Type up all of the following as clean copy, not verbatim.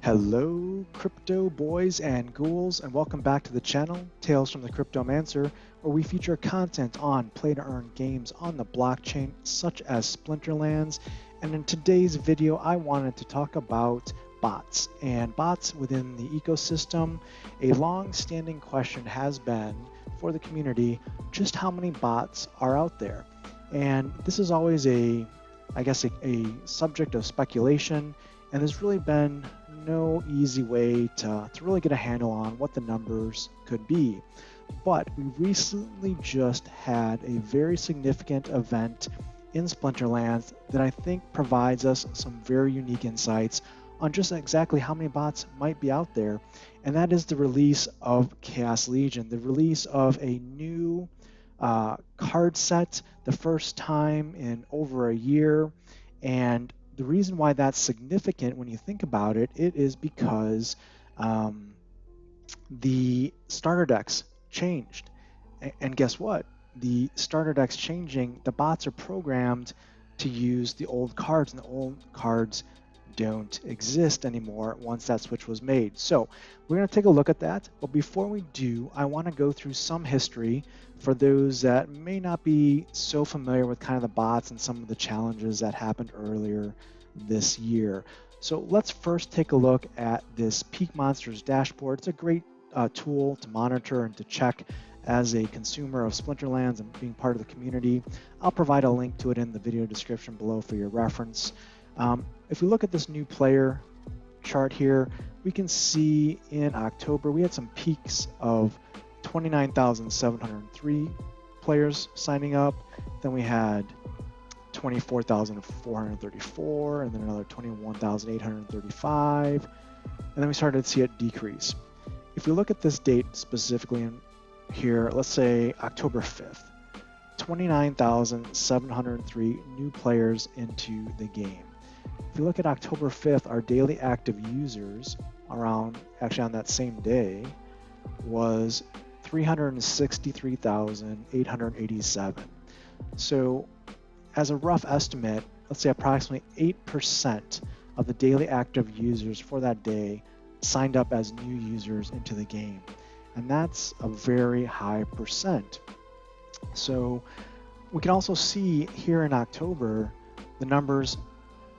Hello, crypto boys and ghouls, and welcome back to the channel, Tales from the Cryptomancer, where we feature content on play-to-earn games on the blockchain, such as Splinterlands. And in today's video, I wanted to talk about bots and bots within the ecosystem. A long-standing question has been for the community, just how many bots are out there? And this is always a subject of speculation, and there's really been no easy way to really get a handle on what the numbers could be. But we recently just had a very significant event in Splinterlands that I think provides us some very unique insights on just exactly how many bots might be out there, and that is the release of Chaos Legion, the release of a new card set, the first time in over a year. And the reason why that's significant when you think about it, it is because the starter decks changed. And guess what? The starter decks changing, the bots are programmed to use the old cards, and the old cards don't exist anymore once that switch was made. So we're going to take a look at that. But before we do, I want to go through some history for those that may not be so familiar with kind of the bots and some of the challenges that happened earlier this year. So let's first take a look at this Peak Monsters dashboard. It's a great tool to monitor and to check as a consumer of Splinterlands and being part of the community. I'll provide a link to it in the video description below for your reference. If we look at this new player chart here, we can see in October we had some peaks of 29,703 players signing up. Then we had 24,434, and then another 21,835, and then we started to see it decrease. If we look at this date specifically in here, let's say October 5th, 29,703 new players into the game. If you look at October 5th, our daily active users on that same day was 363,887. So as a rough estimate, let's say approximately 8% of the daily active users for that day signed up as new users into the game. And that's a very high percent. So we can also see here in October, the numbers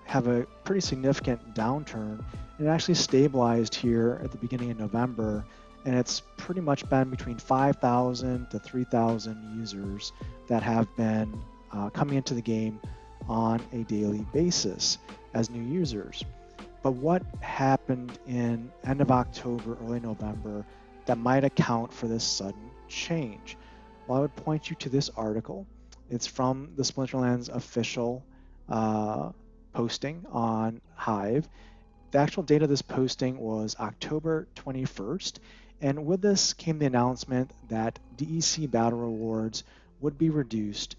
have a pretty significant downturn, and it actually stabilized here at the beginning of November, and it's pretty much been between 5,000 to 3,000 users that have been coming into the game on a daily basis as new users. But what happened in end of October, early November that might account for this sudden change? Well, I would point you to this article. It's from the Splinterlands official posting on Hive. The actual date of this posting was October 21st, and with this came the announcement that DEC battle rewards would be reduced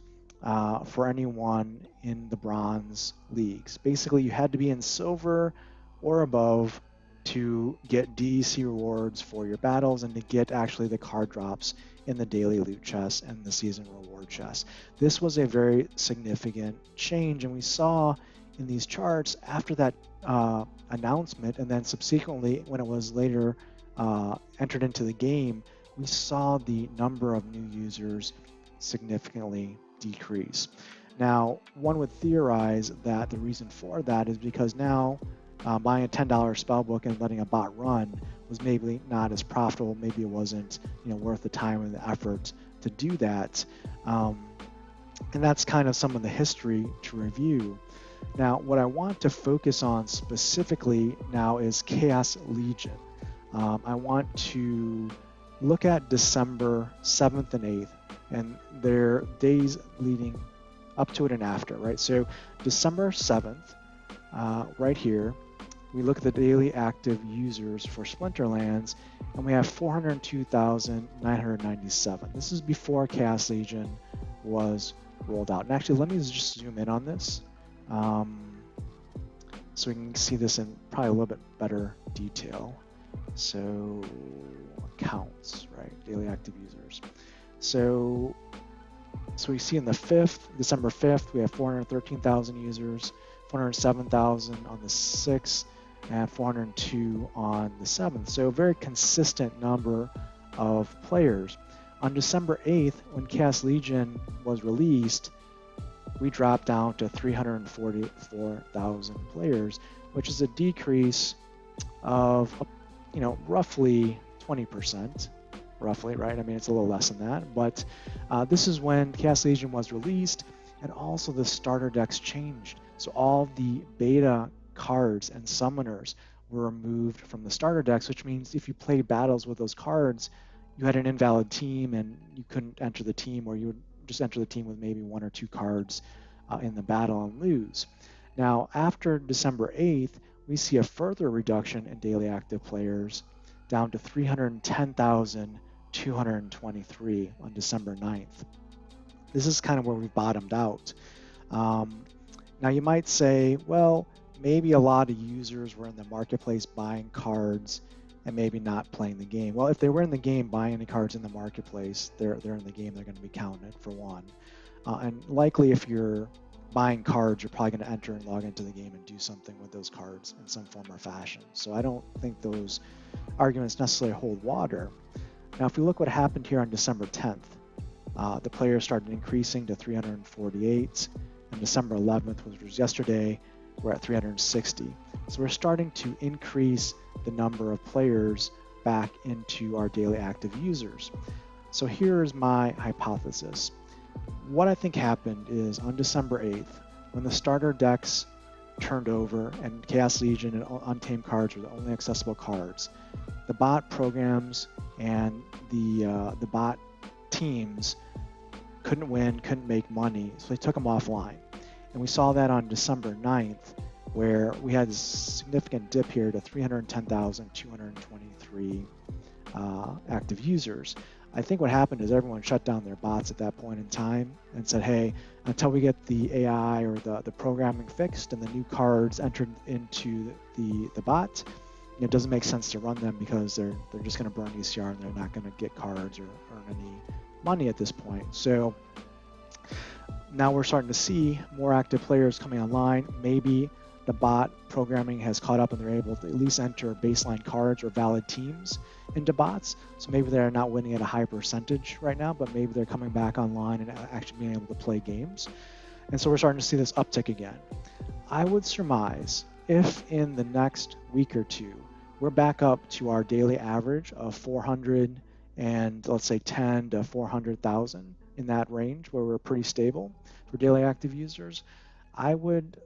for anyone in the bronze leagues. Basically, you had to be in silver or above to get DEC rewards for your battles and to get actually the card drops in the daily loot chest and the season reward chest. This was a very significant change, and we saw in these charts after that announcement, and then subsequently when it was later entered into the game, we saw the number of new users significantly decrease. Now, one would theorize that the reason for that is because now buying a $10 spellbook and letting a bot run was maybe not as profitable. Maybe it wasn't worth the time and the effort to do that. And that's kind of some of the history to review. Now, what I want to focus on specifically now is Chaos Legion. I want to look at December 7th and 8th and their days leading up to it and after, right? So December 7th, right here, we look at the daily active users for Splinterlands, and we have 402,997. This is before Chaos Legion was rolled out. And actually, let me just zoom in on this so we can see this in probably a little bit better detail. So accounts, right? Daily active users. So we see in the 5th, December 5th, we have 413,000 users, 407,000 on the 6th, and 402 on the 7th. So a very consistent number of players. On December 8th, when Chaos Legion was released, we dropped down to 344,000 players, which is a decrease of, roughly 20%, roughly, right? I mean, it's a little less than that, but this is when Chaos Legion was released, and also the starter decks changed. So all the beta cards and summoners were removed from the starter decks, which means if you played battles with those cards, you had an invalid team and you couldn't enter the team, or you would just enter the team with maybe 1 or 2 cards in the battle and lose. Now, after December 8th, we see a further reduction in daily active players down to 310,223 on December 9th. This is kind of where we've bottomed out. Now you might say, well, maybe a lot of users were in the marketplace buying cards and maybe not playing the game. Well, if they were in the game buying any cards in the marketplace, they're in the game, they're going to be counted for one. And likely if you're buying cards, you're probably going to enter and log into the game and do something with those cards in some form or fashion. So I don't think those arguments necessarily hold water. Now, if we look what happened here on December 10th, the players started increasing to 348, and December 11th, which was yesterday, we're at 360. So we're starting to increase the number of players back into our daily active users. So here's my hypothesis. What I think happened is on December 8th, when the starter decks turned over and Chaos Legion and Untamed cards were the only accessible cards, the bot programs and the bot teams couldn't win, couldn't make money, so they took them offline. And we saw that on December 9th, where we had a significant dip here to 310,223 active users. I think what happened is everyone shut down their bots at that point in time and said, hey, until we get the AI or the programming fixed and the new cards entered into the bot, it doesn't make sense to run them because they're just going to burn ECR and they're not going to get cards or earn any money at this point. So now we're starting to see more active players coming online. Maybe the bot programming has caught up and they're able to at least enter baseline cards or valid teams into bots. So maybe they're not winning at a high percentage right now, but maybe they're coming back online and actually being able to play games. And so we're starting to see this uptick again. I would surmise if in the next week or two, we're back up to our daily average of 400 and let's say 10 to 400,000 in that range where we're pretty stable for daily active users, I would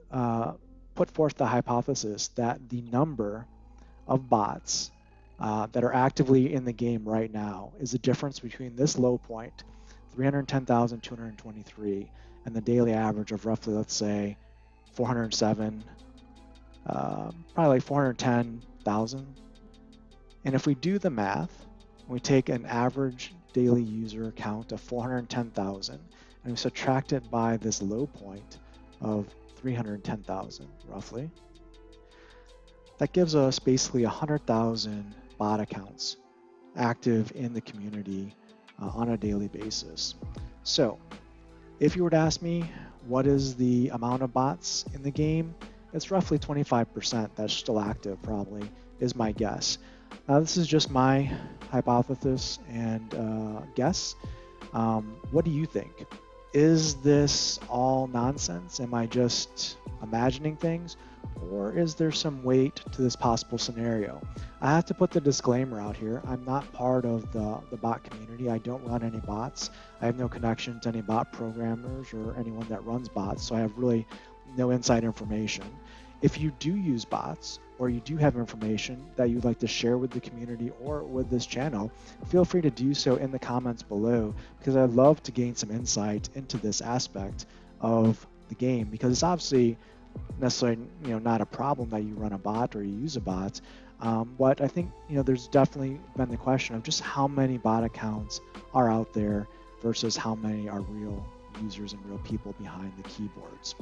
put forth the hypothesis that the number of bots that are actively in the game right now is the difference between this low point, 310,223, and the daily average of roughly, let's say, 407, probably like 410,000. And if we do the math, we take an average daily user count of 410,000 and we subtract it by this low point of 310,000 roughly, that gives us basically 100,000 bot accounts active in the community on a daily basis. So if you were to ask me what is the amount of bots in the game, it's roughly 25% that's still active, probably, is my guess. Now, this is just my hypothesis and guess. What do you think? Is this all nonsense? Am I just imagining things? Or is there some weight to this possible scenario? I have to put the disclaimer out here. I'm not part of the bot community. I don't run any bots. I have no connection to any bot programmers or anyone that runs bots, so I have really no inside information. If you do use bots or you do have information that you'd like to share with the community or with this channel, feel free to do so in the comments below, because I'd love to gain some insight into this aspect of the game, because it's obviously necessarily not a problem that you run a bot or you use a bot, but I think there's definitely been the question of just how many bot accounts are out there versus how many are real users and real people behind the keyboards.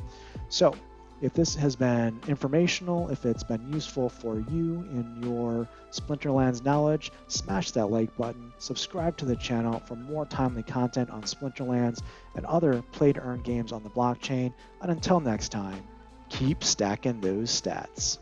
So if this has been informational, if it's been useful for you in your Splinterlands knowledge, smash that like button, subscribe to the channel for more timely content on Splinterlands and other play-to-earn games on the blockchain, and until next time, keep stacking those stats.